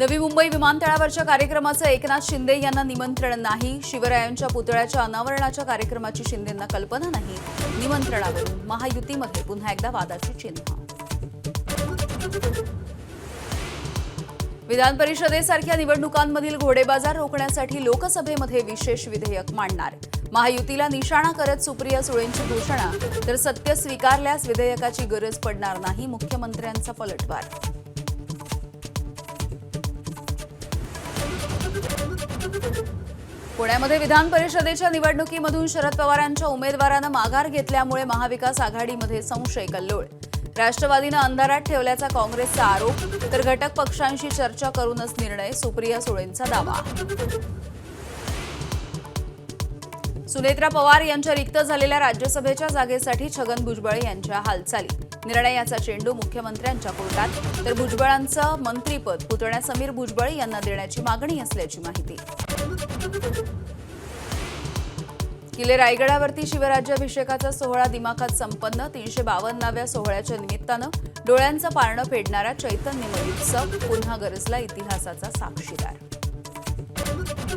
नवी मुंबई विमानतळावरच्या कार्यक्रमाचं एकनाथ शिंदे यांना निमंत्रण नाही। शिवरायांच्या पुतळ्याच्या अनावरणाच्या कार्यक्रमाची शिंदेंना कल्पना नाही। निमंत्रणावरून महायुतीमध्ये पुन्हा एकदा वादाची चिन्ह। विधान परिषदेसारख्या निवडणुकांमधील घोडेबाजार रोखण्यासाठी लोकसभेमध्ये विशेष विधेयक मांडणार। महायुतीला निशाणा करत सुप्रिया सुळेंची घोषणा, तर सत्य स्वीकारल्यास विधेयकाची गरज पडणार नाही। मुख्यमंत्र्यांचा पलटवार। पुण्यामध्ये विधान परिषदेच्या निवडणुकीमधून शरद पवारांच्या उमेदवारानं माघार घेतल्यामुळे महाविकास आघाडीमध्ये संशय कल्लोळ। राष्ट्रवादीनं अंधारात ठेवल्याचा काँग्रेसचा आरोप, तर घटक पक्षांशी चर्चा करूनच निर्णय। सुप्रिया सुळेंचा दावा। सुनेत्रा पवार यांच्या रिक्त झालेल्या राज्यसभेच्या जागेसाठी छगन भुजबळ यांच्या हालचाली। निर्णयाचा चेंडू मुख्यमंत्र्यांच्या कोर्टात, तर भुजबळांचं मंत्रीपद पुतण्या समीर भुजबळ यांना देण्याची मागणी असल्याची माहिती। किल्ले रायगडावरती शिवराज्याभिषेकाचा सोहळा दिमाखात संपन्न। 352व्या सोहळ्याच्या निमित्तानं डोळ्यांचं पारणं फेडणारा चैतन्यमय उत्सव पुन्हा गरजला इतिहासाचा साक्षीदार।